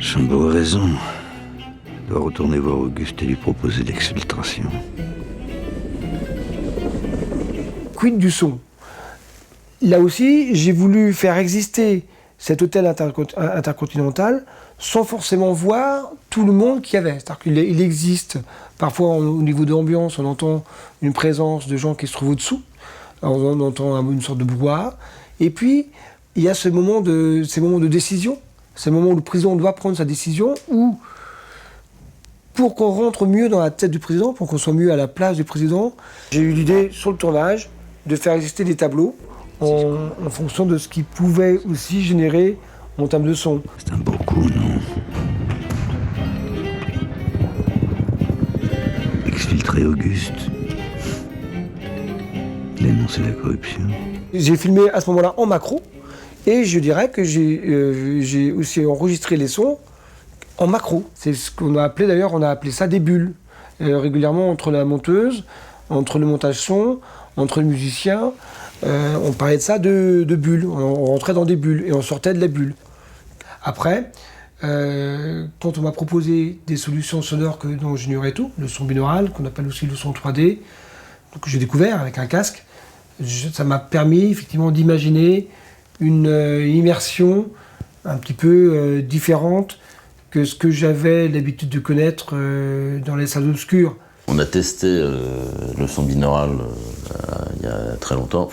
Chambaud a raison. On doit retourner voir Auguste et lui proposer l'exfiltration. Quid du son? Là aussi, j'ai voulu faire exister cet hôtel intercontinental sans forcément voir tout le monde qu'il y avait. C'est-à-dire qu'il existe, parfois au niveau de l'ambiance, on entend une présence de gens qui se trouvent au-dessous, on entend une sorte de brouhaha, et puis il y a ces moments de décision, ces moments où le président doit prendre sa décision, où pour qu'on rentre mieux dans la tête du président, pour qu'on soit mieux à la place du président, j'ai eu l'idée sur le tournage de faire exister des tableaux en fonction de ce qui pouvait aussi générer en termes de son. C'est un beau coup, non? Exfiltrer Auguste. Dénoncer la corruption. J'ai filmé à ce moment-là en macro, et je dirais que j'ai aussi enregistré les sons en macro. C'est ce qu'on a appelé d'ailleurs, on a appelé ça des bulles. Régulièrement entre la monteuse, entre le montage son, entre le musicien, on parlait de ça de bulles. On rentrait dans des bulles et on sortait de la bulle. Après, quand on m'a proposé des solutions sonores dont j'ignorais tout, le son binaural, qu'on appelle aussi le son 3D, que j'ai découvert avec un casque, ça m'a permis effectivement d'imaginer une immersion un petit peu différente que ce que j'avais l'habitude de connaître dans les salles obscures. On a testé le son binaural il y a très longtemps,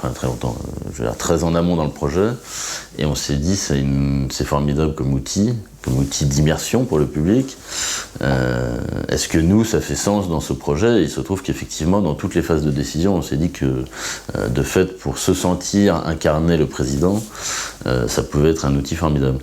je veux dire très en amont dans le projet, et on s'est dit c'est formidable comme outil d'immersion pour le public. Est-ce que nous, ça fait sens dans ce projet? Il se trouve qu'effectivement, dans toutes les phases de décision, on s'est dit que, de fait, pour se sentir incarner le président, ça pouvait être un outil formidable.